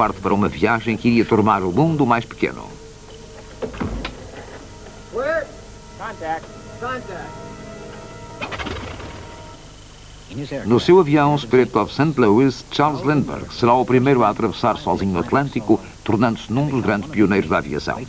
parte para uma viagem que iria tornar o mundo mais pequeno. No seu avião Spirit of St. Louis, Charles Lindbergh será o primeiro a atravessar sozinho o Atlântico, tornando-se num dos grandes pioneiros da aviação.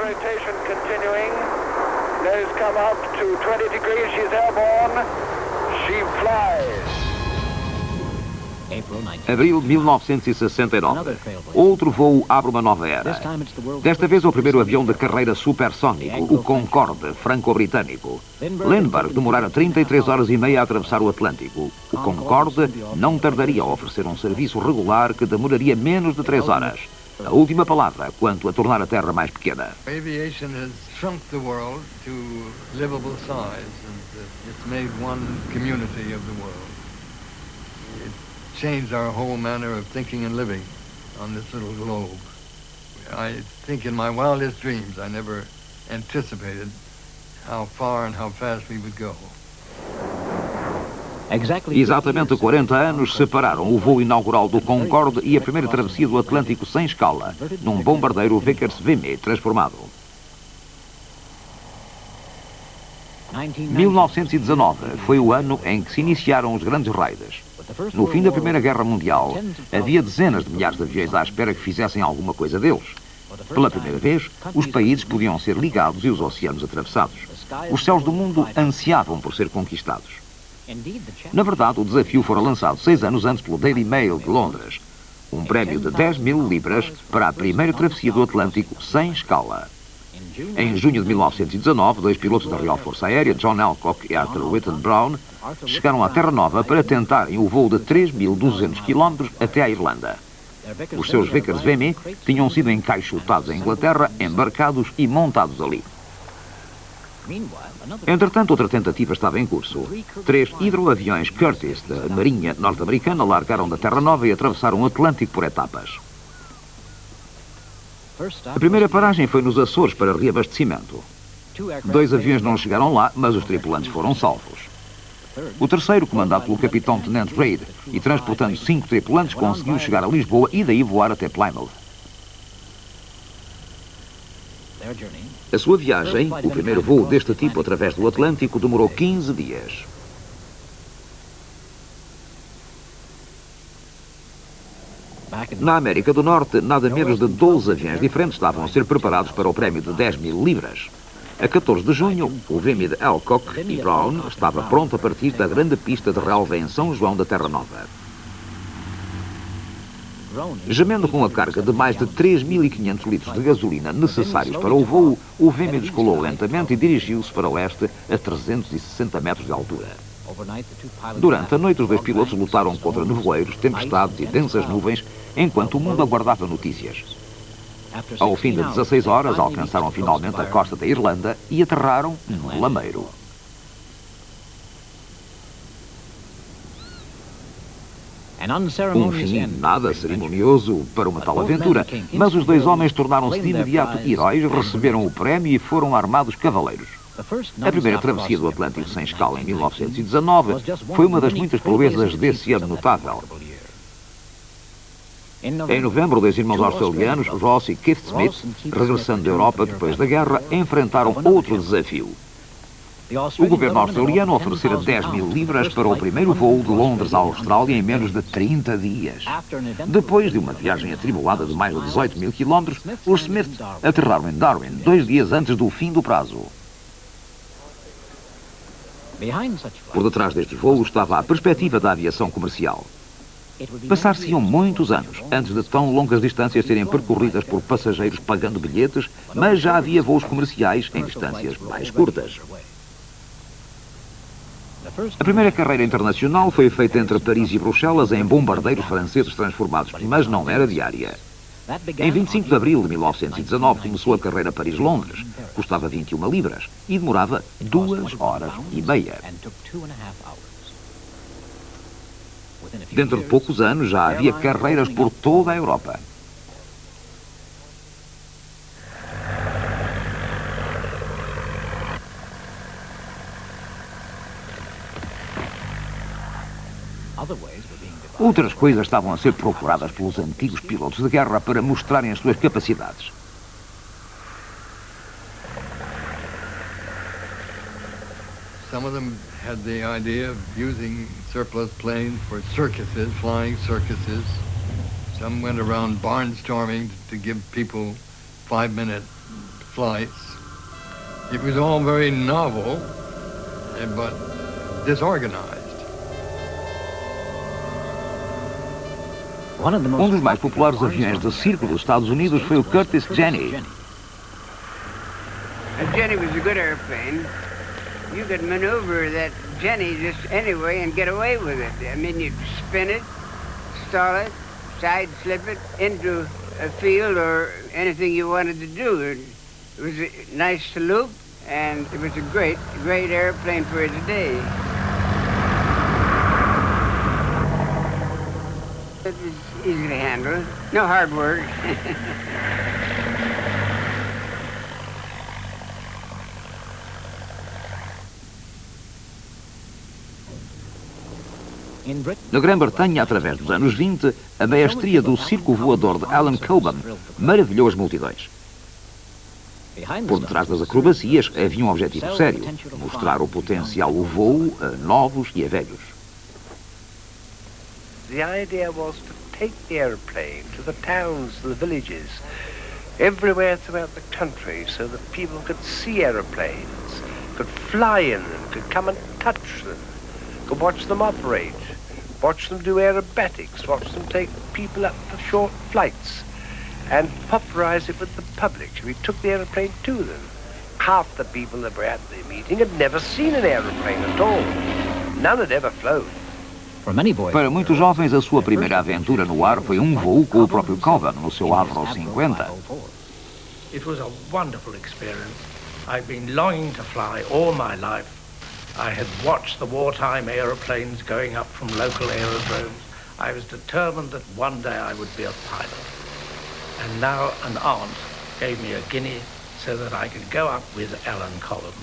Rotation continuing. Nose come up to 20 degrees. She's airborne. She flies. Abril 1969. Outro voo abre uma nova era. Desta vez o primeiro avião de carreira supersónico, o Concorde, franco-britânico. Lindbergh demorara 33 horas e meia a atravessar o Atlântico. O Concorde não tardaria a oferecer um serviço regular que demoraria menos de 3 horas. A última palavra quanto a tornar a Terra mais pequena. Aviation has shrunk the world to livable size, and it's made one community of the world. It changed our whole manner of thinking and living on this little globe. I think in my wildest dreams I never anticipated how far and how fast we would go. Exatamente 40 anos separaram o voo inaugural do Concorde e a primeira travessia do Atlântico sem escala, num bombardeiro Vickers-Vimy transformado. 1919 foi o ano em que se iniciaram os grandes raids. No fim da Primeira Guerra Mundial, havia dezenas de milhares de aviões à espera que fizessem alguma coisa deles. Pela primeira vez, os países podiam ser ligados e os oceanos atravessados. Os céus do mundo ansiavam por ser conquistados. Na verdade, o desafio fora lançado 6 anos antes pelo Daily Mail de Londres. Um prémio de 10.000 libras para a primeira travessia do Atlântico sem escala. Em junho de 1919, 2 pilotos da Real Força Aérea, John Alcock e Arthur Whitten Brown, chegaram à Terra Nova para tentarem o voo de 3.200 km até à Irlanda. Os seus Vickers-Vimy tinham sido encaixotados em Inglaterra, embarcados e montados ali. Entretanto, outra tentativa estava em curso. 3 hidroaviões Curtiss da Marinha norte-americana largaram da Terra Nova e atravessaram o Atlântico por etapas. A primeira paragem foi nos Açores para reabastecimento. 2 aviões não chegaram lá, mas os tripulantes foram salvos. O terceiro, comandado pelo capitão-tenente Reid e transportando 5 tripulantes, conseguiu chegar a Lisboa e daí voar até Plymouth. A sua viagem, o primeiro voo deste tipo através do Atlântico, demorou 15 dias. Na América do Norte, nada menos de 12 aviões diferentes estavam a ser preparados para o prémio de 10.000 libras. A 14 de junho, o Vimy de Alcock e Brown estava pronto a partir da grande pista de relva em São João da Terra Nova. Gemendo com a carga de mais de 3.500 litros de gasolina necessários para o voo, o Vimy descolou lentamente e dirigiu-se para o oeste a 360 metros de altura. Durante a noite, os 2 pilotos lutaram contra nevoeiros, tempestades e densas nuvens, enquanto o mundo aguardava notícias. Ao fim de 16 horas, alcançaram finalmente a costa da Irlanda e aterraram num lameiro. Um fim nada cerimonioso para uma tal aventura, mas os 2 homens tornaram-se de imediato heróis, receberam o prémio e foram armados cavaleiros. A primeira travessia do Atlântico sem escala em 1919 foi uma das muitas proezas desse ano notável. Em novembro, 2 irmãos australianos, Ross e Keith Smith, regressando da Europa depois da guerra, enfrentaram outro desafio. O governo australiano oferecera 10.000 libras para o primeiro voo de Londres à Austrália em menos de 30 dias. Depois de uma viagem atribulada de mais de 18.000 km, os Smith aterraram em Darwin 2 dias antes do fim do prazo. Por detrás deste voo estava a perspectiva da aviação comercial. Passar-se-iam muitos anos antes de tão longas distâncias serem percorridas por passageiros pagando bilhetes, mas já havia voos comerciais em distâncias mais curtas. A primeira carreira internacional foi feita entre Paris e Bruxelas em bombardeiros franceses transformados, mas não era diária. Em 25 de abril de 1919 começou a carreira Paris-Londres. Custava 21 libras e demorava 2 horas e meia. Dentro de poucos anos já havia carreiras por toda a Europa. Outras coisas estavam a ser procuradas pelos antigos pilotos de guerra para mostrarem as suas capacidades. Some of them had the idea of using surplus planes for circuses, flying circuses. Some went around barnstorming to give people 5-minute flights. It was all very novel, but disorganized. Um dos mais populares aviões de circo dos Estados Unidos foi o Curtiss Jenny. A Jenny was a good airplane. You could maneuver that Jenny just anyway and get away with it. I mean, you'd spin it, stall it, side slip it into a field or anything you wanted to do. It was nice to loop, and it was a great airplane for its day. It was easy to handle. No hard work. Na Grã-Bretanha, através dos anos 20, a maestria do circo voador de Alan Cobham maravilhou as multidões. Por detrás das acrobacias havia um objetivo sério: mostrar o potencial do voo a novos e a velhos. The idea was to take the airplane to the towns, to the villages, everywhere throughout the country, so that people could see airplanes, could fly in them, could come and touch them, could watch them operate, watch them do aerobatics, watch them take people up for short flights, and popularize it with the public. We took the airplane to them. Half the people that were at the meeting had never seen an airplane at all. None had ever flown. Para muitos jovens, a sua primeira aventura no ar foi um voo com o próprio Cobham no seu Avro 50. It was a wonderful experience. I've been longing to fly all my life. I had watched the wartime aeroplanes going up from local aerodromes. I was determined that one day I would be a pilot. And now an aunt gave me a guinea so that I could go up with Alan Cobham.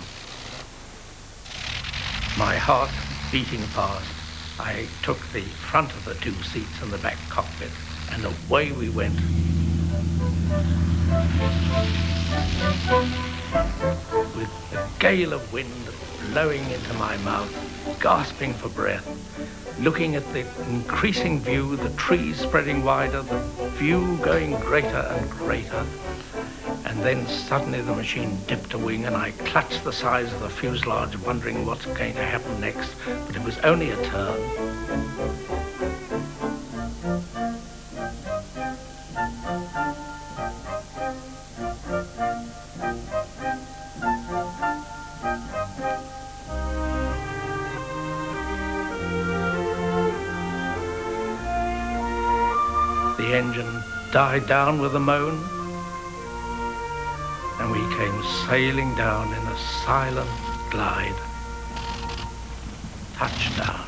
My heart beating fast, I took the front of the 2 seats in the back cockpit, and away we went. With a gale of wind blowing into my mouth, gasping for breath, looking at the increasing view, the trees spreading wider, the view going greater and greater. And then suddenly the machine dipped a wing and I clutched the sides of the fuselage, wondering what's going to happen next, but it was only a turn. The engine died down with a moan, and we came sailing down in a silent glide. Touchdown.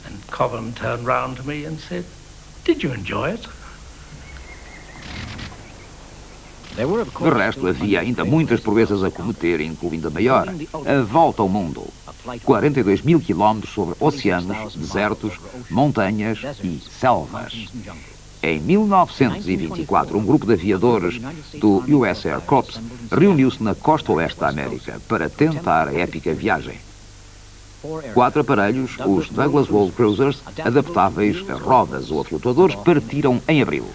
And Cobham turned round to me and said, "Did you enjoy it?" De resto, havia ainda muitas proezas a cometer, incluindo a maior, a volta ao mundo. 42 mil quilómetros sobre oceanos, desertos, montanhas e selvas. Em 1924, um grupo de aviadores do US Air Corps reuniu-se na costa oeste da América para tentar a épica viagem. 4 aparelhos, os Douglas World Cruisers, adaptáveis a rodas ou a flutuadores, partiram em abril.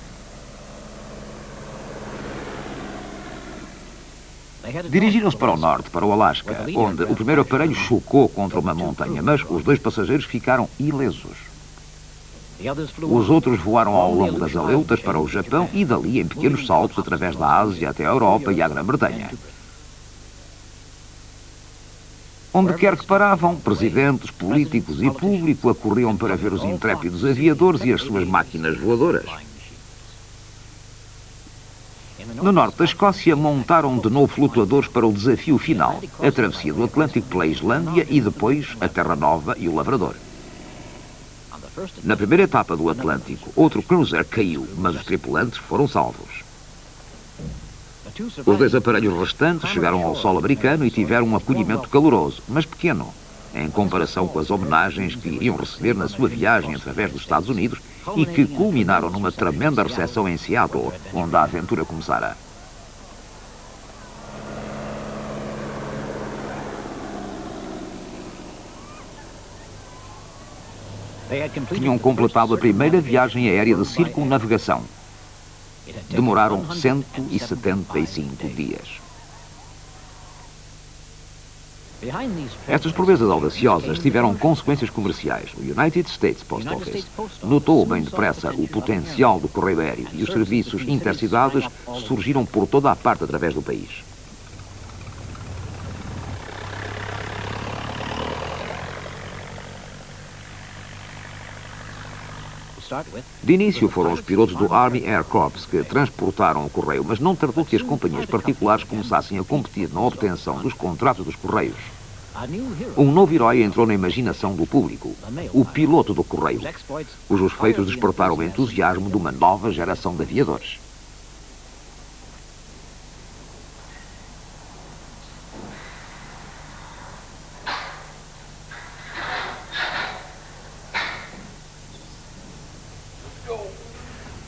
Dirigiram-se para o norte, para o Alasca, onde o primeiro aparelho chocou contra uma montanha, mas os 2 passageiros ficaram ilesos. Os outros voaram ao longo das Aleutas para o Japão e dali em pequenos saltos através da Ásia até a Europa e à Grã-Bretanha. Onde quer que paravam, presidentes, políticos e público acorriam para ver os intrépidos aviadores e as suas máquinas voadoras. No norte da Escócia, montaram de novo flutuadores para o desafio final, a travessia do Atlântico pela Islândia e depois a Terra Nova e o Labrador. Na primeira etapa do Atlântico, outro cruiser caiu, mas os tripulantes foram salvos. Os 2 aparelhos restantes chegaram ao solo americano e tiveram um acolhimento caloroso, mas pequeno, em comparação com as homenagens que iriam receber na sua viagem através dos Estados Unidos e que culminaram numa tremenda recepção em Seattle, onde a aventura começara. Tinham completado a primeira viagem aérea de circunnavegação. Demoraram 175 dias. Estas proezas audaciosas tiveram consequências comerciais. O United States Post Office notou bem depressa o potencial do correio aéreo e os serviços intercidades surgiram por toda a parte através do país. De início foram os pilotos do Army Air Corps que transportaram o correio, mas não tardou que as companhias particulares começassem a competir na obtenção dos contratos dos correios. Um novo herói entrou na imaginação do público, o piloto do correio, cujos feitos despertaram o entusiasmo de uma nova geração de aviadores.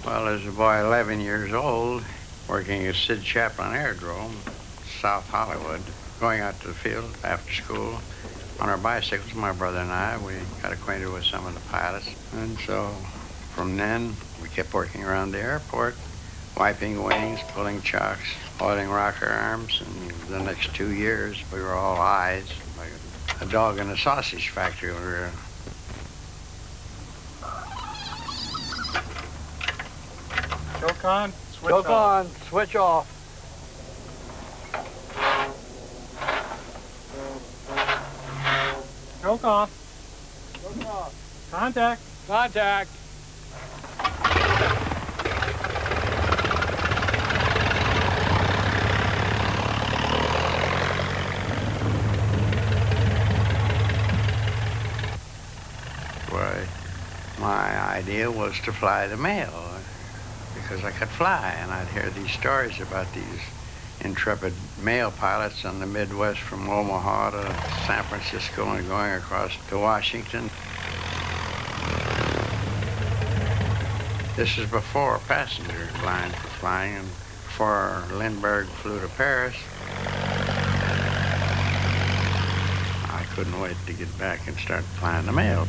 Well, as a boy 11 years old, working at Sid Chaplin Aerodrome, South Hollywood, going out to the field after school on our bicycles, my brother and I, we got acquainted with some of the pilots. And so from then, we kept working around the airport, wiping wings, pulling chocks, oiling rocker arms. And the next 2 years, we were all eyes, like a dog in a sausage factory. We were Choke on, switch Choke off. on, switch off. Choke off. Choke off. Contact. Contact. Why, my idea was to fly the mail because I could fly, and I'd hear these stories about these intrepid mail pilots on the Midwest from Omaha to San Francisco and going across to Washington. This is before passenger lines were flying and before Lindbergh flew to Paris. I couldn't wait to get back and start flying the mail.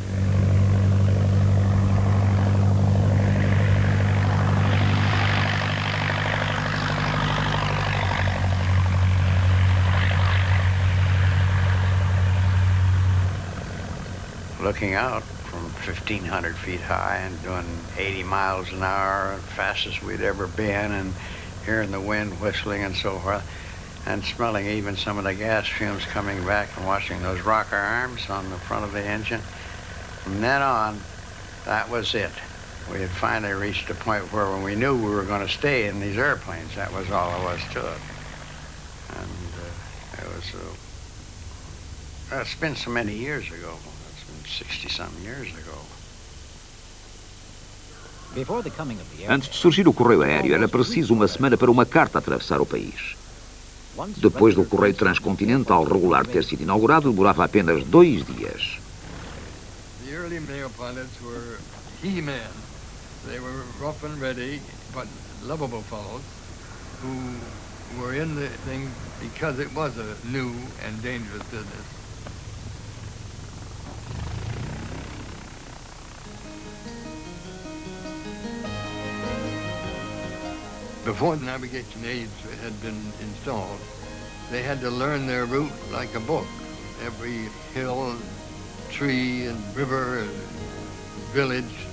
Looking out from 1,500 feet high and doing 80 miles an hour, fastest we'd ever been, and hearing the wind whistling and so forth, and smelling even some of the gas fumes coming back and watching those rocker arms on the front of the engine. From then on, that was it. We had finally reached a point where when we knew we were going to stay in these airplanes, that was all there was to it. And it was, it's been so many years ago. 60-something years ago. Antes de surgir o correio aéreo, era preciso uma semana para uma carta atravessar o país. Depois do correio transcontinental regular ter sido inaugurado, demorava apenas 2 dias. The early mail pilots were he-men. They were rough and ready, but lovable fellows who were in the thing because it was a new and dangerous business. Before the navigation aids had been installed, They had to learn their route like a book. Every hill, tree, and river, and village,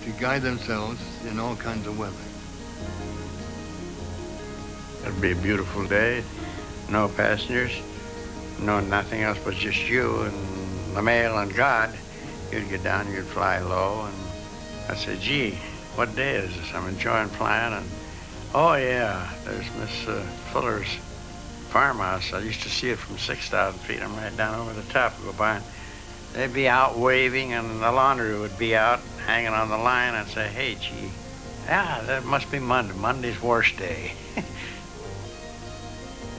to guide themselves in all kinds of weather. It'd be a beautiful day, no passengers, no nothing else but just you and the mail and God. You'd get down, you'd fly low, and I'd say, gee, what day is this? I'm enjoying flying, and oh yeah, there's Miss Fuller's farmhouse. I used to see it from 6,000 feet. I'm right down over the top. Go by, and they'd be out waving, and the laundry would be out hanging on the line. I'd say, hey, gee, yeah, that must be Monday. Monday's worst day.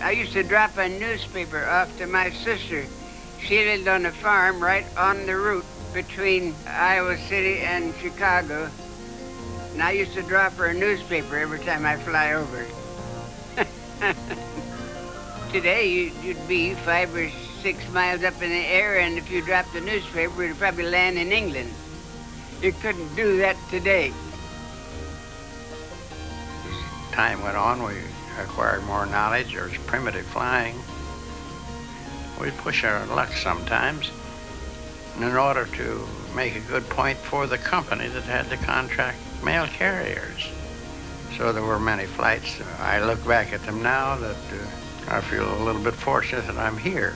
I used to drop a newspaper off to my sister. She lived on a farm right on the route between Iowa City and Chicago. And I used to drop her a newspaper every time I fly over. Today, you'd be 5 or 6 miles up in the air, and if you dropped the newspaper, it'd probably land in England. You couldn't do that today. As time went on, we acquired more knowledge. There was primitive flying. We'd push our luck sometimes in order to make a good point for the company that had the contract mail carriers. So there were many flights. I look back at them now that I feel a little bit fortunate that I'm here.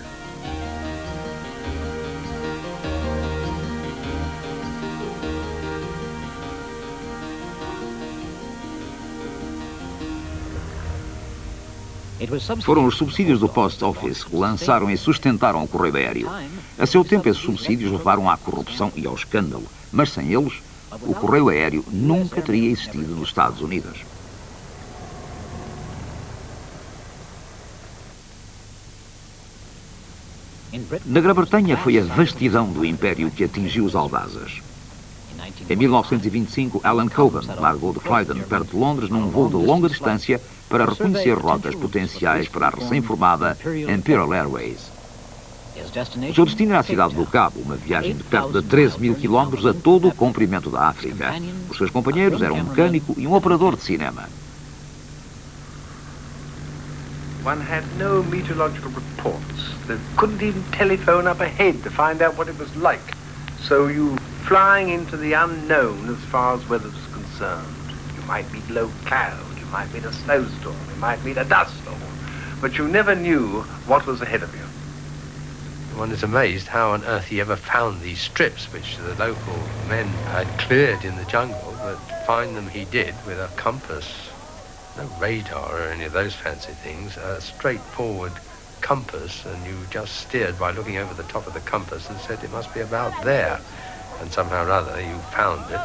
Foram os subsídios do Post Office que lançaram e sustentaram o correio aéreo. A seu tempo, esses subsídios levaram à corrupção e ao escândalo, mas sem eles, o correio aéreo nunca teria existido nos Estados Unidos. Na Grã-Bretanha foi a vastidão do império que atingiu os Aldazas. Em 1925, Alan Coben largou de Croydon, perto de Londres, num voo de longa distância para reconhecer rotas potenciais para a recém-formada Imperial Airways. O seu destino era a cidade do Cabo, uma viagem de perto de 13 mil quilómetros a todo o comprimento da África. Os seus companheiros eram um mecânico e um operador de cinema. One had no meteorological reports. They couldn't even telephone up ahead to find out what it was like. So you flying into the unknown as far as weather was concerned. You might meet low cloud, you might meet a snowstorm, you might meet a dust storm, but you never knew what was ahead of you. One is amazed how on earth he ever found these strips which the local men had cleared in the jungle, but find them he did with a compass. No radar or any of those fancy things, a straightforward compass, and you just steered by looking over the top of the compass and said it must be about there. And somehow or other you found it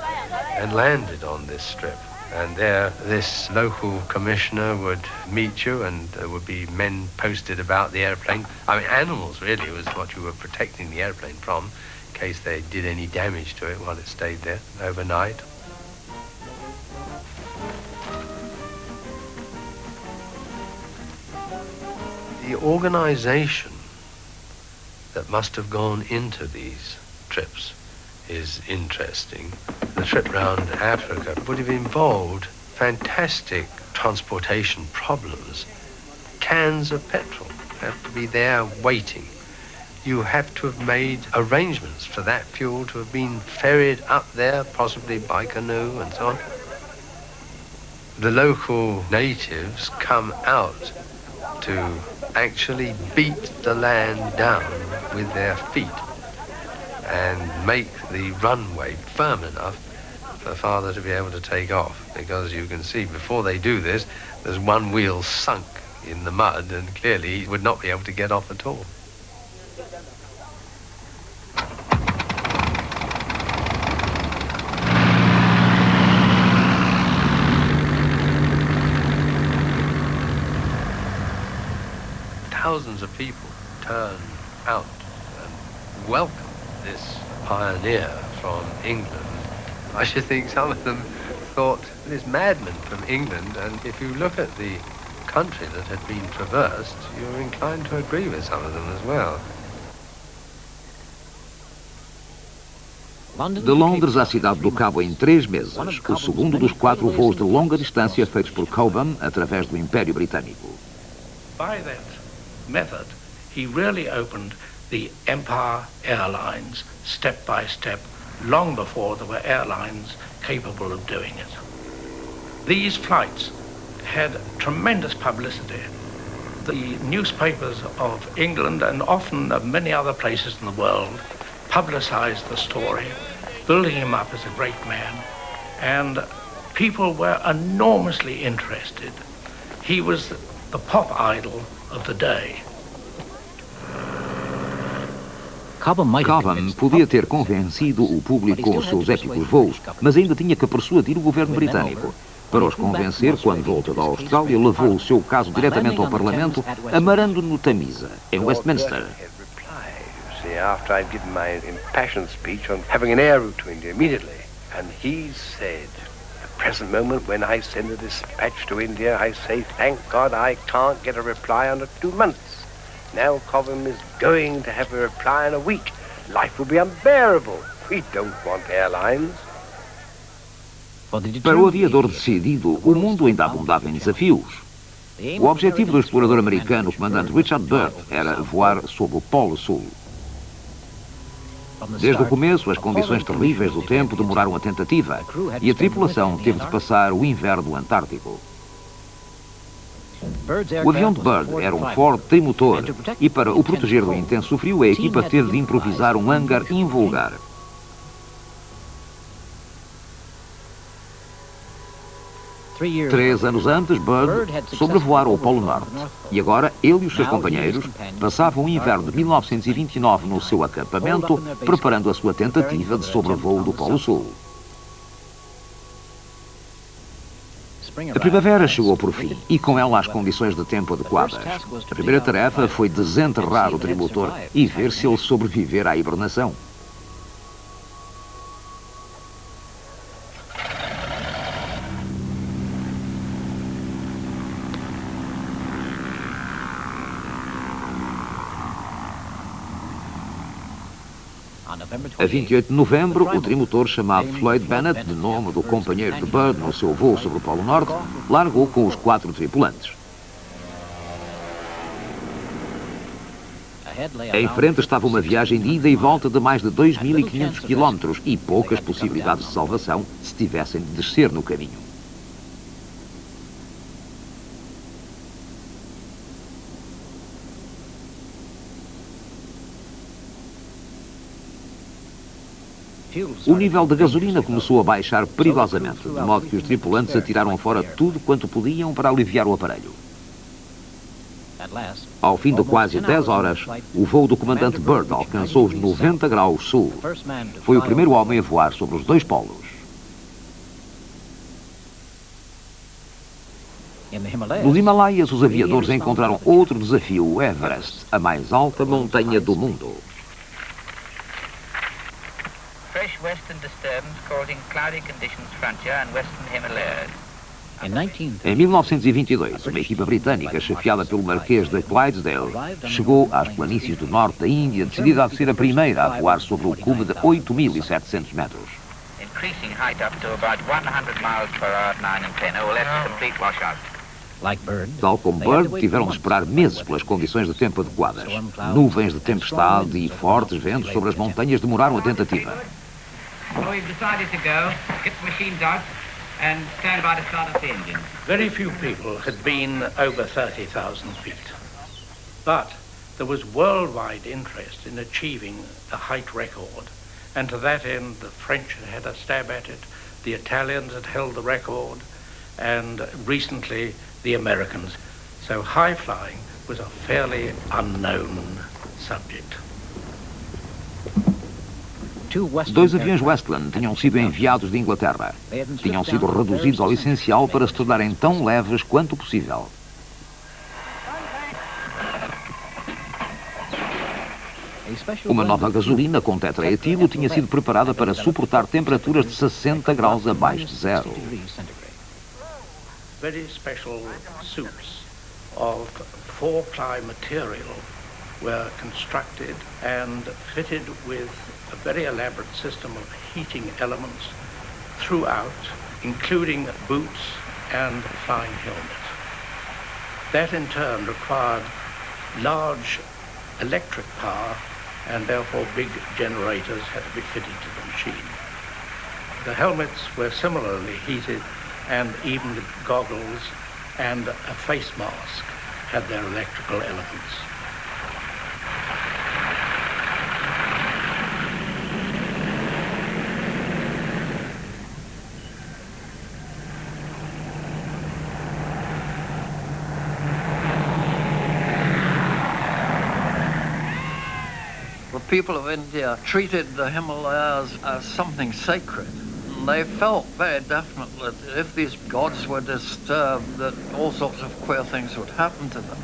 and landed on this strip. And there this local commissioner would meet you, and there would be men posted about the airplane. I mean, animals really was what you were protecting the airplane from, in case they did any damage to it while it stayed there overnight. The organization that must have gone into these trips is interesting. The trip round Africa would have involved fantastic transportation problems. Cans of petrol have to be there waiting. You have to have made arrangements for that fuel to have been ferried up there, possibly by canoe and so on. The local natives come out to actually beat the land down with their feet and make the runway firm enough for father to be able to take off. Because you can see before they do this, there's one wheel sunk in the mud, and clearly he would not be able to get off at all. Thousands of people turn out and welcome this pioneer from England. I should think some of them thought, this madman from England, and if you look at the country that had been traversed, you're inclined to agree with some of them as well. De Londres à cidade do Cabo em 3 meses, o segundo dos 4 voos de longa distância feitos por Coben através do Império Britânico. By that method, he really opened the Empire Airlines step by step, long before there were airlines capable of doing it. These flights had tremendous publicity. The newspapers of England and often of many other places in the world publicized the story, building him up as a great man, and people were enormously interested. He was the pop idol of the day. Cobham podia ter convencido o público com os seus épicos voos, mas ainda tinha que persuadir o governo britânico. Para os convencer, quando voltou da Austrália, levou o seu caso diretamente ao Parlamento, amarando no Tamisa, em Westminster. After I've given my impassioned speech on having an air route to India immediately, and he said, at the present moment when I send a dispatch to India, I say, thank God I can't get a reply under 2 months. Now Cobham is going to have a reply in a week. Life will be unbearable. We don't want airlines. Para o aviador decidido, o mundo ainda abundava em desafios. O objetivo do explorador americano, o comandante Richard Byrd, era voar sob o Polo Sul. Desde o começo, as condições terríveis do tempo demoraram a tentativa e a tripulação teve de passar o inverno antártico. O avião de Byrd era um Ford trimotor e, para o proteger do intenso frio, a equipa teve de improvisar um hangar invulgar. 3 anos antes, Byrd sobrevoara o Polo Norte e agora ele e os seus companheiros passavam o inverno de 1929 no seu acampamento, preparando a sua tentativa de sobrevoo do Polo Sul. A primavera chegou por fim e com ela as condições de tempo adequadas. A primeira tarefa foi desenterrar o trimotor e ver se ele sobreviver à hibernação. A 28 de novembro, o trimotor chamado Floyd Bennett, de nome do companheiro de Byrd no seu voo sobre o Polo Norte, largou com os 4 tripulantes. Em frente estava uma viagem de ida e volta de mais de 2.500 quilómetros e poucas possibilidades de salvação se tivessem de descer no caminho. O nível de gasolina começou a baixar perigosamente, de modo que os tripulantes atiraram fora tudo quanto podiam para aliviar o aparelho. Ao fim de quase 10 horas, o voo do comandante Byrd alcançou os 90 graus sul. Foi o primeiro homem a voar sobre os 2 polos. Nos Himalaias, os aviadores encontraram outro desafio, o Everest, a mais alta montanha do mundo. Fresh western disturbance causing cloudy conditions frontier and western Himalayas. Em 1922, uma equipa britânica chefiada pelo Marquês de Clydesdale chegou às planícies do norte da Índia, decidida a ser a primeira a voar sobre o cume de 8.700 metros. Increasing height up to about 100 miles per hour at 9 and 10. Oh, that's complete washout. Tal como Byrd, tiveram de esperar meses pelas condições de tempo adequadas. Nuvens de tempestade e fortes ventos sobre as montanhas demoraram a tentativa. We've decided to go, get the machines out, and stand by to start up the engine. Very few people had been over 30,000 feet. But there was worldwide interest in achieving a height record. And to that end, the French had a stab at it, the Italians had held the record, and recently the Americans. So high flying was a fairly unknown subject. 2 aviões Westland tinham sido enviados de Inglaterra. Tinham sido reduzidos ao essencial para se tornarem tão leves quanto possível. Uma nova gasolina com tetraetilo tinha sido preparada para suportar temperaturas de 60 graus abaixo de zero. Very special suits of 4-ply material were constructed and fitted with a very elaborate system of heating elements throughout, including boots and flying helmets. That in turn required large electric power, and therefore big generators had to be fitted to the machine. The helmets were similarly heated, and even the goggles and a face mask had their electrical elements. The people of India treated the Himalayas as something sacred. And they felt very definitely that if these gods were disturbed, that all sorts of queer things would happen to them.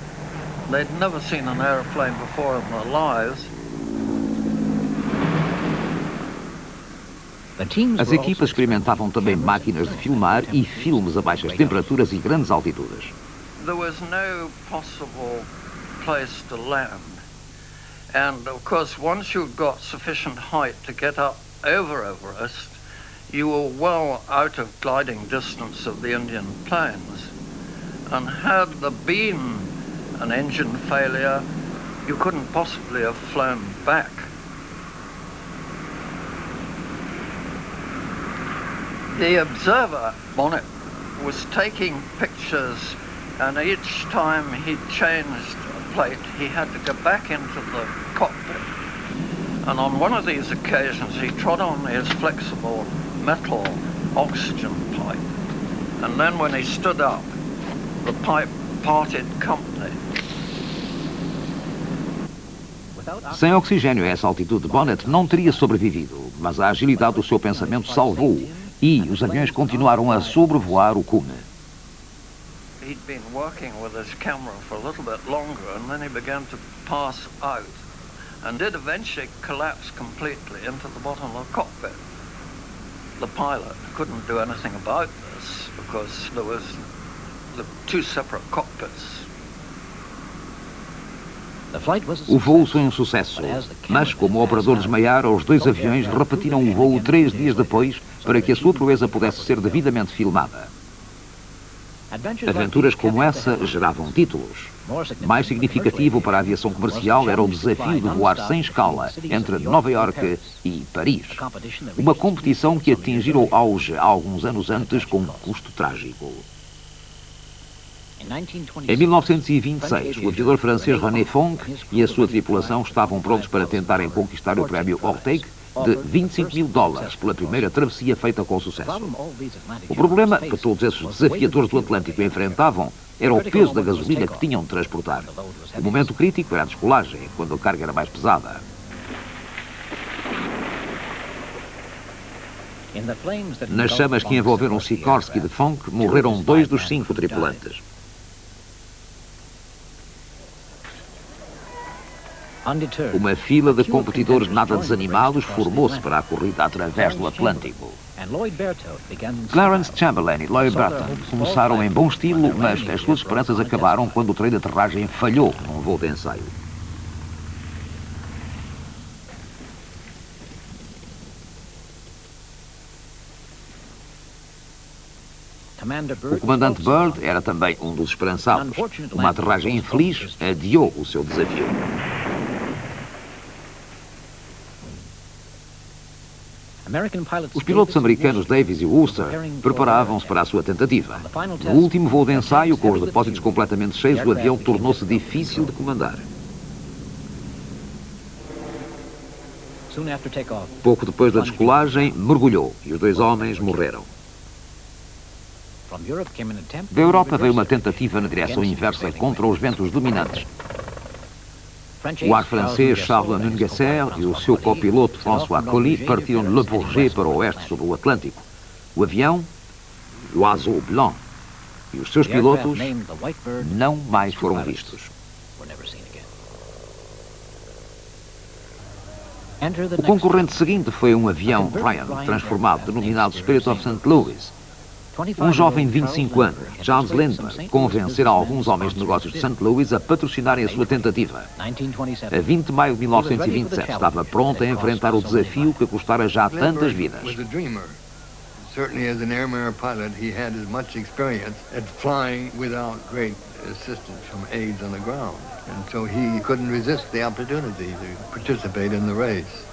They'd never seen an aeroplane before in their lives. As equipas experimentavam também máquinas de filmar e filmes a baixas temperaturas e grandes altitudes. There was no possible place to land. And of course, once you'd got sufficient height to get up over Everest, you were well out of gliding distance of the Indian plains. And had there been an engine failure, you couldn't possibly have flown back. The observer on it was taking pictures, and each time he changed a plate, he had to go back into the cockpit. And on one of these occasions, he trod on his flexible metal oxygen pipe. And then when he stood up, the pipe parted company. Sem oxigênio a essa altitude, Bonnet não teria sobrevivido, mas a agilidade do seu pensamento salvou-o e os aviões continuaram a sobrevoar o cume. He'd been working with his camera for a little bit longer, and then he began to pass out, and did eventually collapse completely into the bottom of the cockpit. The pilot couldn't do anything about this because there was the two separate cockpits. O voo foi um sucesso, mas como o operador desmaiara, os dois aviões repetiram o voo 3 dias depois para que a sua proeza pudesse ser devidamente filmada. Aventuras como essa geravam títulos. Mais significativo para a aviação comercial era o desafio de voar sem escala entre Nova Iorque e Paris. Uma competição que atingiu o auge há alguns anos antes com um custo trágico. Em 1926, o aviador francês René Fonck e a sua tripulação estavam prontos para tentarem conquistar o prémio Orteig de $25 mil pela primeira travessia feita com sucesso. O problema que todos esses desafiadores do Atlântico enfrentavam era o peso da gasolina que tinham de transportar. O momento crítico era a descolagem, quando a carga era mais pesada. Nas chamas que envolveram o Sikorsky de Fonck, morreram 2 dos 5 tripulantes. Uma fila de competidores nada desanimados formou-se para a corrida através do Atlântico. Clarence Chamberlain e Lloyd Burton começaram em bom estilo, mas as suas esperanças acabaram quando o trem de aterragem falhou num voo de ensaio. O comandante Byrd era também um dos esperançados. Uma aterragem infeliz adiou o seu desafio. Os pilotos americanos Davis e Wooster preparavam-se para a sua tentativa. No último voo de ensaio, com os depósitos completamente cheios, o avião tornou-se difícil de comandar. Pouco depois da descolagem, mergulhou e os 2 homens morreram. Da Europa veio uma tentativa na direção inversa contra os ventos dominantes. O ar francês Charles Nungesser e o seu copiloto François Colly partiram de Le Bourget para o oeste sobre o Atlântico. O avião, l'Oiseau Blanc, e os seus pilotos não mais foram vistos. O concorrente seguinte foi um avião Ryan, transformado, denominado Spirit of St. Louis. Um jovem de 25 anos, Charles Lindbergh, convencera alguns homens de negócios de St. Louis a patrocinarem a sua tentativa. A 20 de maio de 1927 estava pronto a enfrentar o desafio que custara já tantas vidas. Certainly as an air pilot, he had as much experience at flying without great assistance from aides on the ground. And so he couldn't resist the opportunity to participate in the race.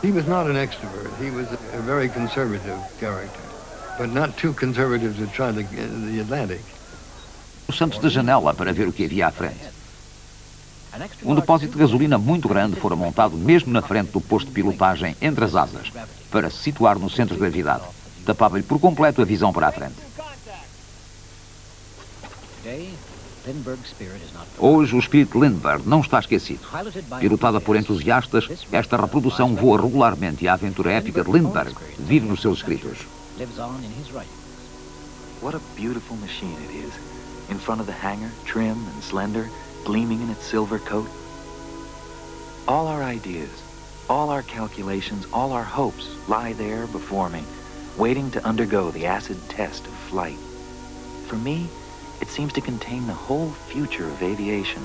He was not an extrovert. He was a very conservative character, but not too conservative to try to get the Atlantic. Santos da janela para ver o que havia à frente. Um depósito de gasolina muito grande fora montado mesmo na frente do posto de pilotagem entre as asas, para se situar no centro de gravidade. Tapava-lhe por completo a visão para a frente. Hoje o espírito de Lindbergh não está esquecido. Pilotada por entusiastas, esta reprodução voa regularmente e a aventura épica de Lindbergh vive nos seus escritos. What a beautiful machine it is. In front of the hangar, trim and slender, gleaming in its silver coat. All our ideas, all our calculations, all our hopes lie there before me, waiting to undergo the acid test of flight. For me, it seems to contain the whole future of aviation.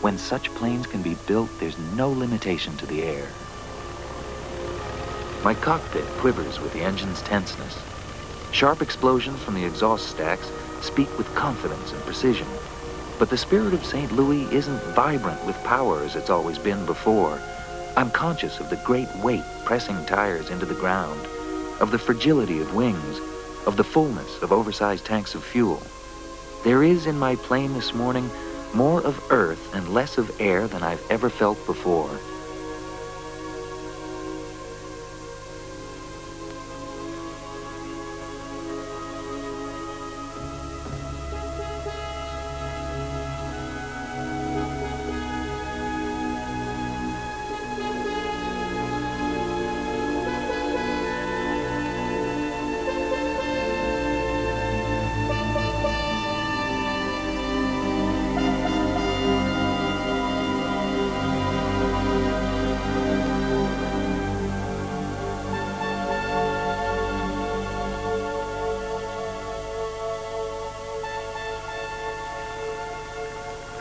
When such planes can be built, there's no limitation to the air. My cockpit quivers with the engine's tenseness. Sharp explosions from the exhaust stacks speak with confidence and precision. But the spirit of St. Louis isn't vibrant with power as it's always been before. I'm conscious of the great weight pressing tires into the ground, of the fragility of wings, of the fullness of oversized tanks of fuel. There is in my plane this morning more of earth and less of air than I've ever felt before.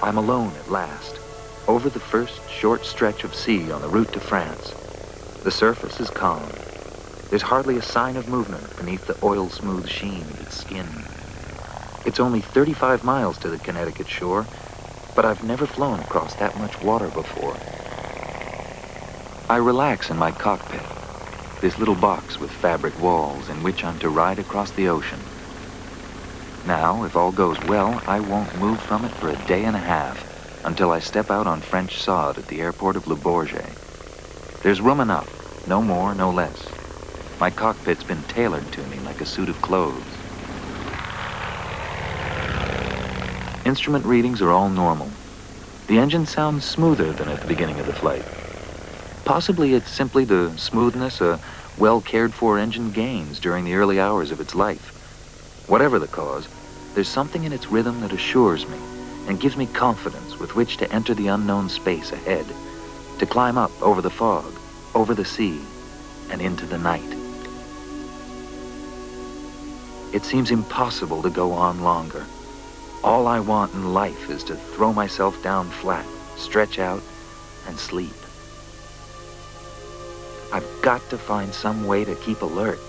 I'm alone at last, over the first short stretch of sea on the route to France. The surface is calm. There's hardly a sign of movement beneath the oil-smooth sheen of its skin. It's only 35 miles to the Connecticut shore, but I've never flown across that much water before. I relax in my cockpit, this little box with fabric walls in which I'm to ride across the ocean. Now, if all goes well, I won't move from it for a day and a half until I step out on French sod at the airport of Le Bourget. There's room enough, no more, no less. My cockpit's been tailored to me like a suit of clothes. Instrument readings are all normal. The engine sounds smoother than at the beginning of the flight. Possibly it's simply the smoothness a well-cared-for engine gains during the early hours of its life. Whatever the cause, there's something in its rhythm that assures me and gives me confidence with which to enter the unknown space ahead, to climb up over the fog, over the sea, and into the night. It seems impossible to go on longer. All I want in life is to throw myself down flat, stretch out, and sleep. I've got to find some way to keep alert.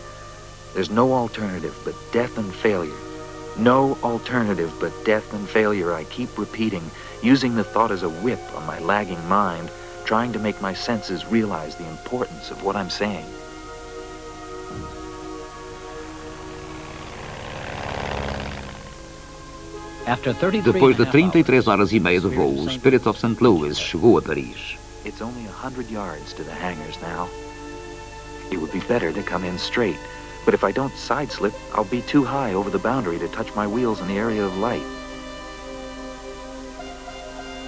There's no alternative but death and failure. No alternative but death and failure, I keep repeating, using the thought as a whip on my lagging mind, trying to make my senses realize the importance of what I'm saying. Depois de 33 horas e meia de voo, o Spirit of St. Louis chegou a Paris. It's only 100 yards to the hangars now. It would be better to come in straight. But if I don't side-slip, I'll be too high over the boundary to touch my wheels in the area of light.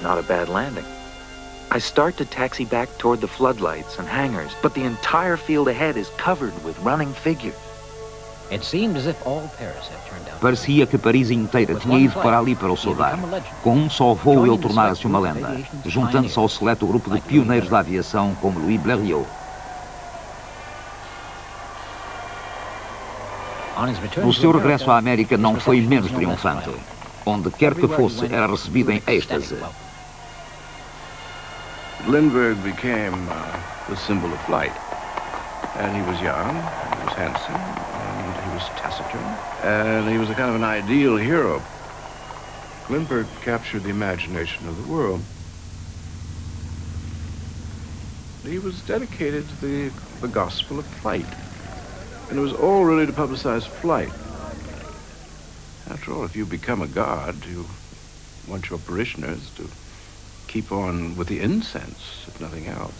Not a bad landing. I start to taxi back toward the floodlights and hangars, but the entire field ahead is covered with running figures. It seemed as if all Paris had turned out. Parecia que Paris inteira tinha ido para ali para o soldar. Com um só voo ele tornara-se uma lenda, juntando-se ao seleto grupo de pioneiros da aviação como Louis Blériot. No seu regresso à América não foi menos triunfante. Onde quer que fosse, era recebido em êxtase. Lindbergh became the symbol of flight. And he was young, he was handsome, was taciturn, and he was a kind of an ideal hero. Lindbergh captured the imagination of the world. He was dedicated to the gospel of flight, and it was all really to publicize flight. After all, if you become a god, you want your parishioners to keep on with the incense, if nothing else.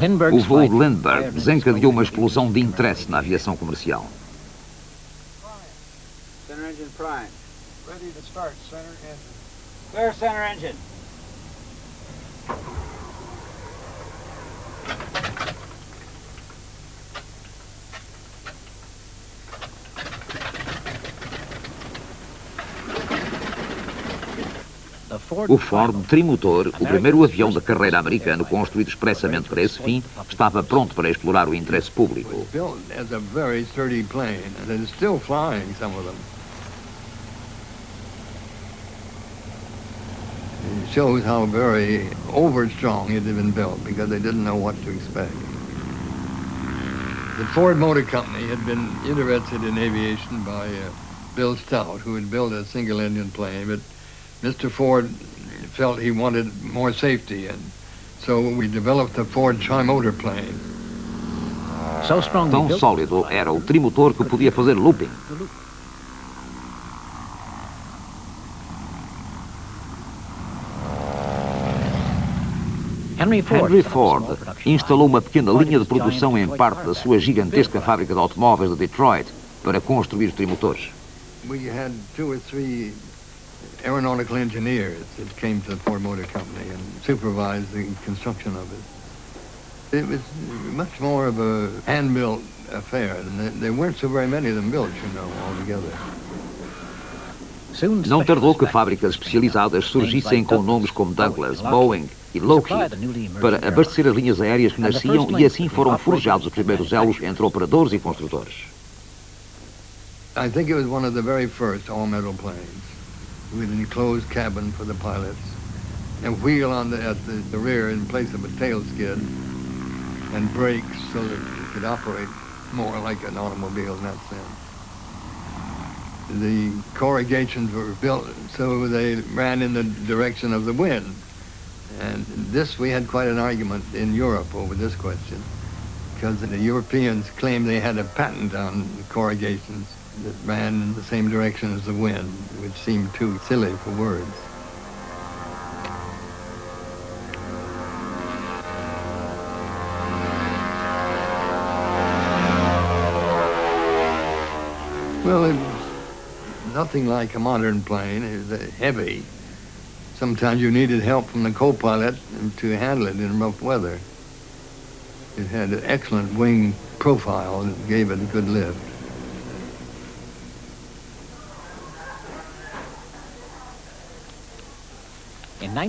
O voo de Lindbergh desencadeou uma explosão de interesse na aviação comercial. Center engine prime. Ready to start, center engine. Clear center engine. O Ford trimotor, o primeiro avião da carreira americano construído expressamente para esse fim, estava pronto para explorar o interesse público. It shows how very overstrong it had been built because they didn't know what to expect. The Ford Motor Company had been interested in aviation by Bill Stout, who had built a single-engine plane, but Mr. Ford felt he wanted more safety, and so we developed the Ford Trimotor plane. Tão sólido era o trimotor que podia fazer looping. Henry Ford instalou uma pequena linha de produção em parte da sua gigantesca fábrica de automóveis de Detroit para construir trimotores. We had 2 or 3 aeronautical engineers that came to the Ford Motor Company and supervised the construction of it. It was much more of a hand-built affair, and there weren't so very many of them built, you know, altogether. Não tardou que fábricas especializadas surgissem com nomes como Douglas, Boeing e Lockheed para abastecer as linhas aéreas que nasciam, e assim foram forjados os primeiros elos entre operadores e construtores. I think it was one of the very first all-metal planes with an enclosed cabin for the pilots and wheel at the rear in place of a tail skid and brakes so that it could operate more like an automobile in that sense. The corrugations were built so they ran in the direction of the wind. And this, we had quite an argument in Europe over this question, because the Europeans claimed they had a patent on corrugations that ran in the same direction as the wind, which seemed too silly for words. Well, it was nothing like a modern plane. It was heavy. Sometimes you needed help from the co-pilot to handle it in rough weather. It had an excellent wing profile that gave it a good lift.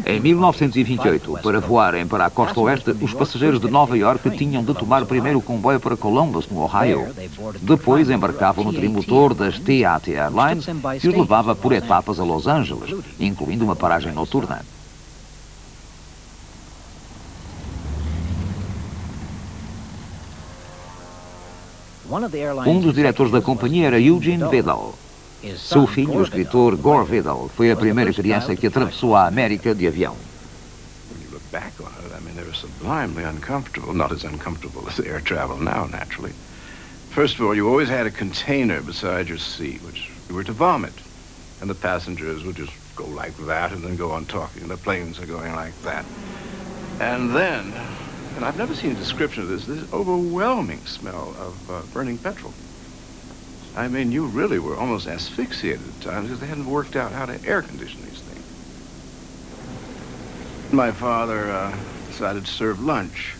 Em 1928, para voarem para a costa oeste, os passageiros de Nova York tinham de tomar primeiro o comboio para Columbus, no Ohio. Depois embarcavam no trimotor das TAT Airlines, que os levava por etapas a Los Angeles, incluindo uma paragem noturna. Um dos diretores da companhia era Eugene Vidal. Seu filho, o escritor Gore Vidal, foi a primeira criança que atravessou a América de avião. When you look back on it, I mean, they were sublimely uncomfortable. Not as uncomfortable as air travel now, naturally. First of all, you always had a container beside your seat, which you were to vomit. And the passengers would just go like that and then go on talking. The planes are going like that. And then, and I've never seen a description of this overwhelming smell of burning petrol. I mean, you really were almost asphyxiated at times because they hadn't worked out how to air condition these things. My father decided to serve lunch.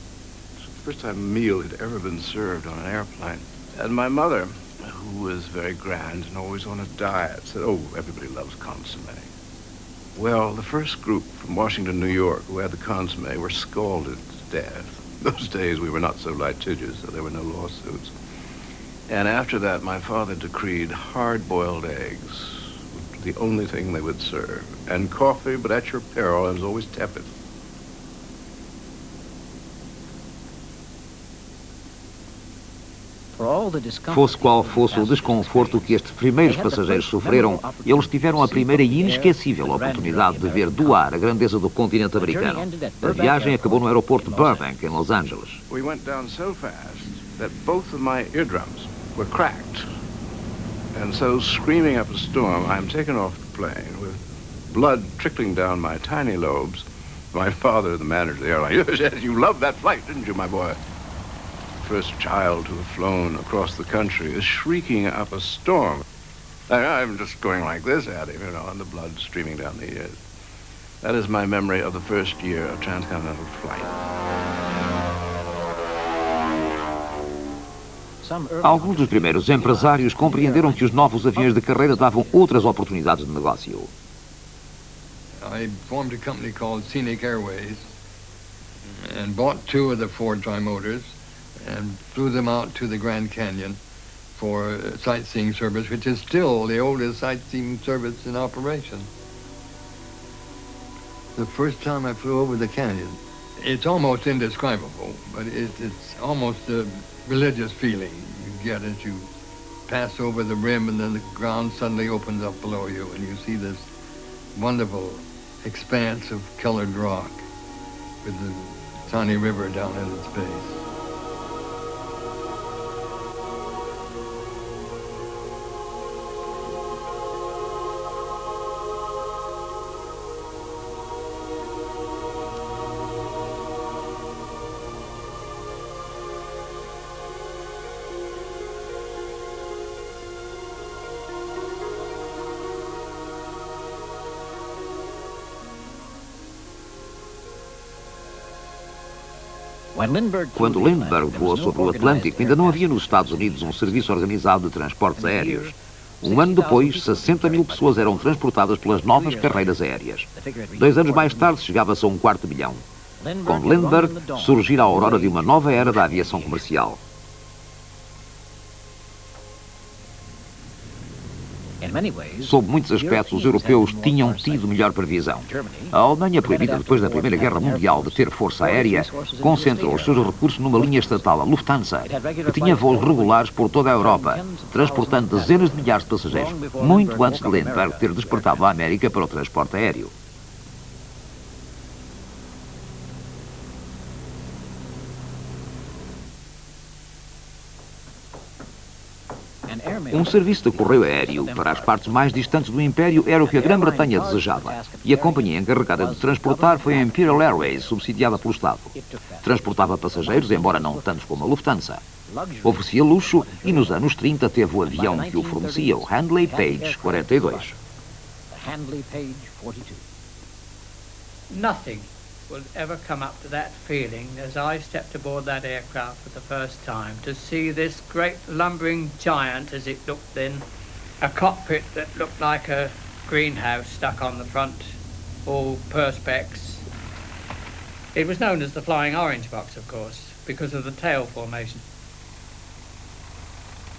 It was the first time a meal had ever been served on an airplane. And my mother, who was very grand and always on a diet, said, oh, everybody loves consommé. Well, the first group from Washington, New York, who had the consommé were scalded to death. Those days we were not so litigious, so there were no lawsuits. And after that, my father decreed hard-boiled eggs, the only thing they would serve, and coffee, but at your peril, and it was always tepid. Fosse qual fosse o desconforto que estes primeiros passageiros sofreram, eles tiveram a primeira e inesquecível oportunidade de ver do ar a grandeza do continente americano. A viagem acabou no aeroporto Burbank, em Los Angeles. We went down so fast that both of my eardrums were cracked. And so, screaming up a storm, I'm taken off the plane with blood trickling down my tiny lobes. My father, the manager of the airline, yes, you loved that flight, didn't you, my boy? First child to have flown across the country is shrieking up a storm. I'm just going like this at him, you know, and the blood streaming down the ears. That is my memory of the first year of transcontinental flight. Alguns dos primeiros empresários compreenderam que os novos aviões de carreira davam outras oportunidades de negócio. I formed a company called Scenic Airways and bought 2 of the Ford Trimotors and flew them out to the Grand Canyon for a sightseeing service, which is still the oldest sightseeing service in operation. The first time I flew over the canyon, it's almost indescribable, but it's almost a religious feeling you get as you pass over the rim, and then the ground suddenly opens up below you and you see this wonderful expanse of colored rock with the tiny river down at its base. Quando Lindbergh voou sobre o Atlântico, ainda não havia nos Estados Unidos um serviço organizado de transportes aéreos. Um ano depois, 60 mil pessoas eram transportadas pelas novas carreiras aéreas. 2 anos mais tarde, chegava-se a 250 000. Com Lindbergh, surgira a aurora de uma nova era da aviação comercial. Sob muitos aspectos, os europeus tinham tido melhor previsão. A Alemanha, proibida depois da Primeira Guerra Mundial de ter força aérea, concentrou os seus recursos numa linha estatal, a Lufthansa, que tinha voos regulares por toda a Europa, transportando dezenas de milhares de passageiros, muito antes de Lindbergh ter despertado a América para o transporte aéreo. Um serviço de correio aéreo para as partes mais distantes do Império era o que a Grã-Bretanha desejava, e a companhia encarregada de transportar foi a Imperial Airways, subsidiada pelo Estado. Transportava passageiros, embora não tantos como a Lufthansa. Oferecia luxo e nos anos 30 teve o avião que o fornecia, o Handley Page 42. Nothing will ever come up to that feeling as I stepped aboard that aircraft for the first time, to see this great lumbering giant as it looked then, a cockpit that looked like a greenhouse stuck on the front, all perspex. It was known as the Flying Orange Box, of course, because of the tail formation.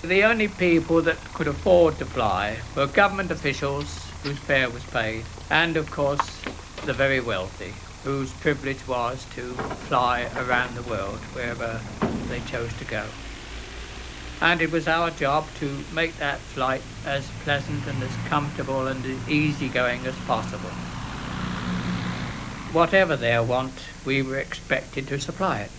The only people that could afford to fly were government officials whose fare was paid, and of course the very wealthy, whose privilege was to fly around the world wherever they chose to go. And it was our job to make that flight as pleasant and as comfortable and as easygoing as possible. Whatever their want, we were expected to supply it.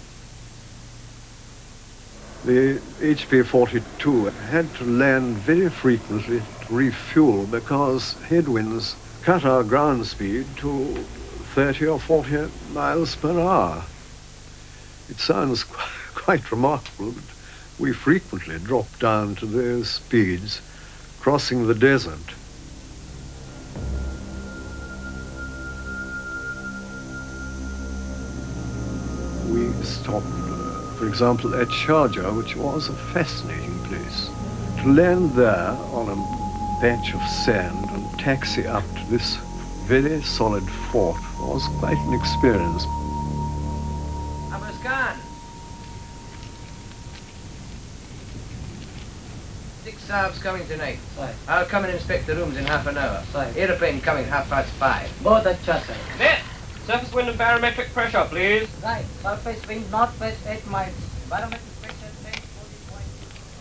The HP-42 had to land very frequently to refuel because headwinds cut our ground speed to 30 or 40 miles per hour. It sounds quite remarkable, but we frequently dropped down to those speeds, crossing the desert. We stopped, for example, at Sharjah, which was a fascinating place. To land there on a patch of sand and taxi up to this very solid fort was quite an experience. Abbas Khan. 6 Saabs coming tonight. Right. I'll come and inspect the rooms in half an hour. Right. Airplane coming 5:30. Both at Chatham. Net! Surface wind and barometric pressure, please. Right. Surface wind northwest 8 miles. Barometric pressure 10, 40.2.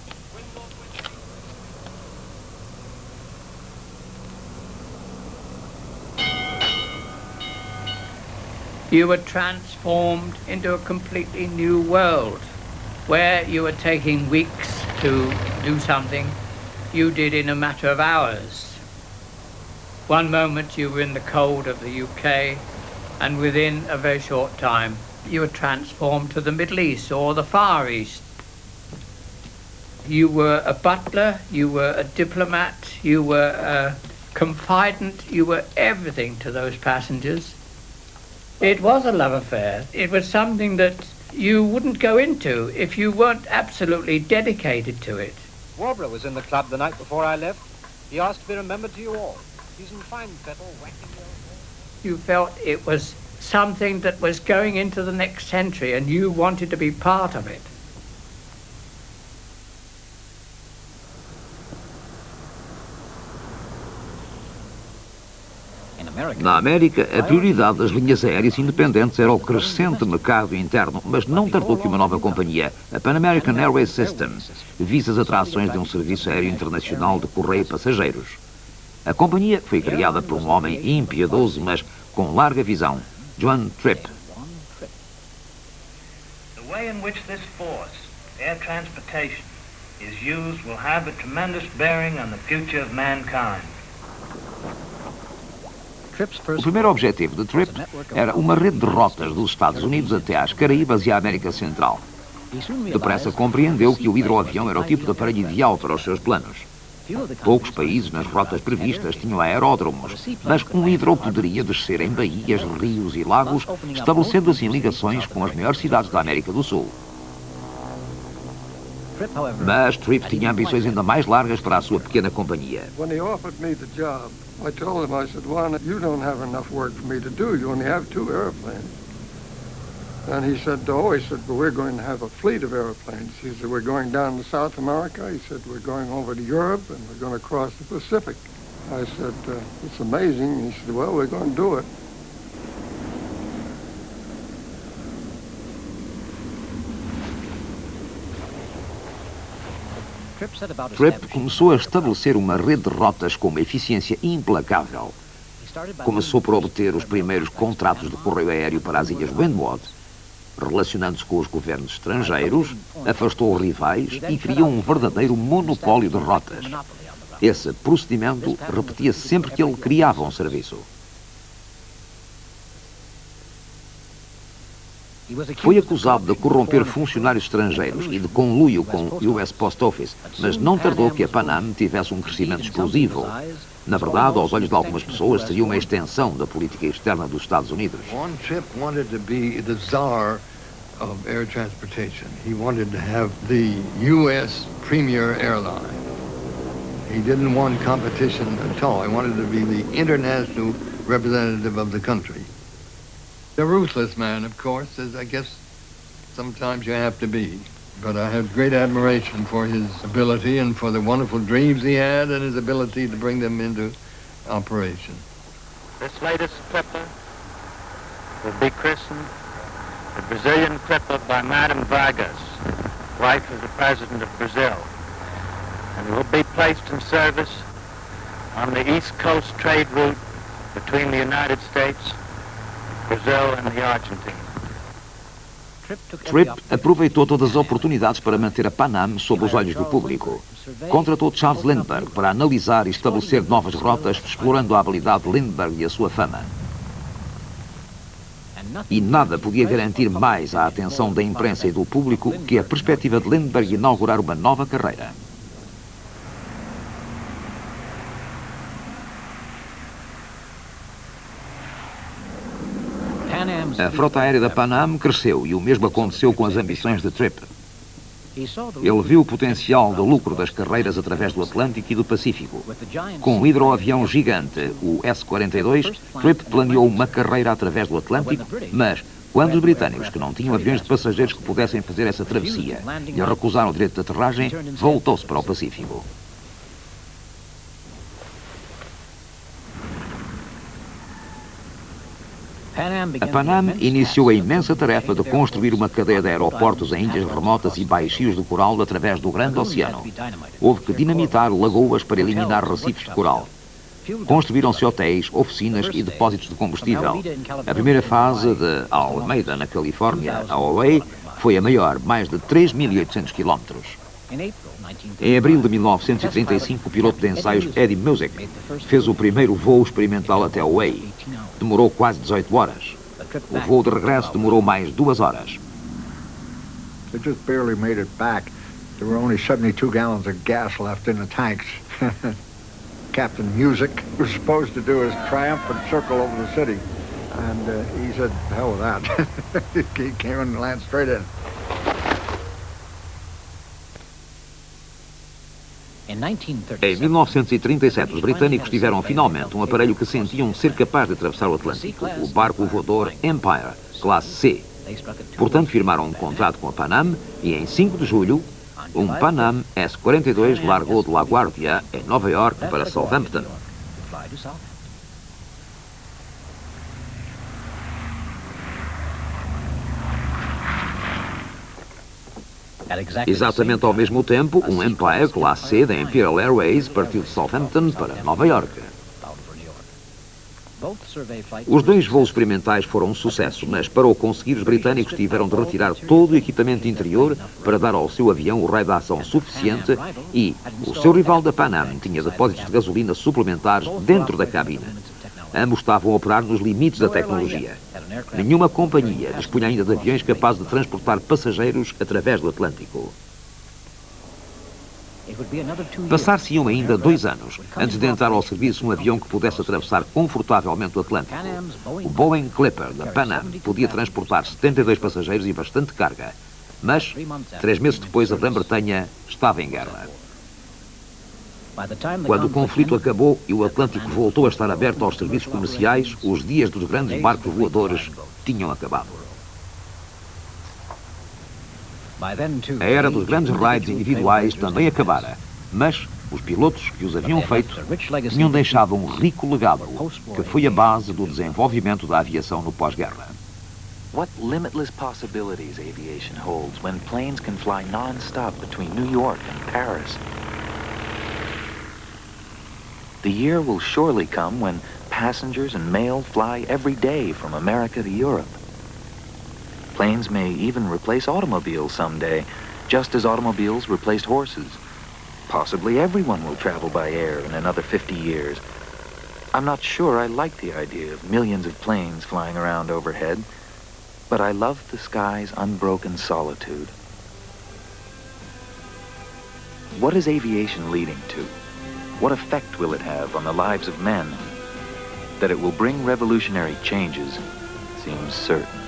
You were transformed into a completely new world, where you were taking weeks to do something you did in a matter of hours. One moment you were in the cold of the UK, and within a very short time you were transformed to the Middle East or the Far East. You were a butler, you were a diplomat, you were a confidant, you were everything to those passengers. It was a love affair. It was something that you wouldn't go into if you weren't absolutely dedicated to it. Warbler was in the club the night before I left. He asked to be remembered to you all. He's in fine fettle, whacking your... You felt it was something that was going into the next century and you wanted to be part of it. Na América, a prioridade das linhas aéreas independentes era o crescente mercado interno, mas não tardou que uma nova companhia, a Pan American Airways System, vise as atrações de um serviço aéreo internacional de correio passageiros. A companhia foi criada por um homem impiedoso, mas com larga visão, John Tripp. The way in which this force, air transportation, is used will have a tremendous bearing on the future of mankind. O primeiro objetivo de Tripp era uma rede de rotas dos Estados Unidos até às Caraíbas e à América Central. Depressa compreendeu que o hidroavião era o tipo de aparelho ideal para os seus planos. Poucos países nas rotas previstas tinham aeródromos, mas um hidro poderia descer em baías, rios e lagos, estabelecendo assim ligações com as maiores cidades da América do Sul. Mas Tripp tinha ambições ainda mais largas para a sua pequena companhia. I told him, I said, Juan, you don't have enough work for me to do. You only have 2 airplanes. And he said, oh, he said, but we're going to have a fleet of airplanes. He said, we're going down to South America. He said, we're going over to Europe, and we're going to cross the Pacific. I said, it's amazing. He said, well, we're going to do it. Tripp começou a estabelecer uma rede de rotas com uma eficiência implacável. Começou por obter os primeiros contratos de correio aéreo para as ilhas Windward, relacionando-se com os governos estrangeiros, afastou rivais e criou um verdadeiro monopólio de rotas. Esse procedimento repetia-se sempre que ele criava um serviço. Foi acusado de corromper funcionários estrangeiros e de conluio com o US Post Office, mas não tardou que a Pan Am tivesse um crescimento explosivo. Na verdade, aos olhos de algumas pessoas, seria uma extensão da política externa dos Estados Unidos. Juan Tripp wanted to be the czar of air transportation. He wanted to have the US premier airline. He didn't want competition at all. He wanted to be the international representative of the country. A ruthless man, of course, as I guess sometimes you have to be. But I have great admiration for his ability and for the wonderful dreams he had and his ability to bring them into operation. This latest Clipper will be christened the Brazilian Clipper by Madame Vargas, wife of the President of Brazil, and will be placed in service on the East Coast trade route between the United States, Brazil and the Argentina. Tripp aproveitou todas as oportunidades para manter a Pan Am sob os olhos do público. Contratou Charles Lindbergh para analisar e estabelecer novas rotas, explorando a habilidade de Lindbergh e a sua fama. E nada podia garantir mais a atenção da imprensa e do público que a perspectiva de Lindbergh inaugurar uma nova carreira. A frota aérea da Pan Am cresceu e o mesmo aconteceu com as ambições de Tripp. Ele viu o potencial de lucro das carreiras através do Atlântico e do Pacífico. Com um hidroavião gigante, o S-42, Tripp planeou uma carreira através do Atlântico, mas quando os britânicos, que não tinham aviões de passageiros que pudessem fazer essa travessia, lhe recusaram o direito de aterragem, voltou-se para o Pacífico. A Pan Am iniciou a imensa tarefa de construir uma cadeia de aeroportos em ilhas remotas e baixios de coral através do Grande Oceano. Houve que dinamitar lagoas para eliminar recifes de coral. Construíram-se hotéis, oficinas e depósitos de combustível. A primeira fase de Alameda, na Califórnia, a Hawaii, foi a maior, mais de 3.800 quilómetros. Em abril de 1935, o piloto de ensaios Eddie Music fez o primeiro voo experimental até Hawaii. Demorou quase 18 horas. O voo de regresso demorou mais 2 horas. They just barely made it back. There were only 72 gallons of gas left in the tanks. Captain Music was supposed to do his triumphant circle over the city, and he said, hell with that. He came in and landed straight in. Em 1937, os britânicos tiveram finalmente um aparelho que sentiam ser capaz de atravessar o Atlântico, o barco voador Empire, classe C. Portanto, firmaram um contrato com a Pan Am e, em 5 de julho, um Pan Am S-42 largou de LaGuardia, em Nova York, para Southampton. Exatamente ao mesmo tempo, um Empire classe C da Imperial Airways partiu de Southampton para Nova York. Os 2 voos experimentais foram um sucesso, mas para o conseguir os britânicos tiveram de retirar todo o equipamento interior para dar ao seu avião o raio de ação suficiente e o seu rival da Pan Am tinha depósitos de gasolina suplementares dentro da cabine. Ambos estavam a operar nos limites da tecnologia. Nenhuma companhia dispunha ainda de aviões capazes de transportar passageiros através do Atlântico. Passar-se-iam ainda 2 anos antes de entrar ao serviço um avião que pudesse atravessar confortavelmente o Atlântico. O Boeing Clipper da Pan Am podia transportar 72 passageiros e bastante carga, mas 3 meses depois a Grã-Bretanha estava em guerra. Quando o conflito acabou e o Atlântico voltou a estar aberto aos serviços comerciais, os dias dos grandes barcos voadores tinham acabado. A era dos grandes raids individuais também acabara, mas os pilotos que os haviam feito tinham deixado um rico legado, que foi a base do desenvolvimento da aviação no pós-guerra. What limitless possibilities aviation holds when planes can fly non-stop between New York and Paris. The year will surely come when passengers and mail fly every day from America to Europe. Planes may even replace automobiles someday, just as automobiles replaced horses. Possibly everyone will travel by air in another 50 years. I'm not sure I like the idea of millions of planes flying around overhead, but I love the sky's unbroken solitude. What is aviation leading to? What effect will it have on the lives of men? That it will bring revolutionary changes seems certain.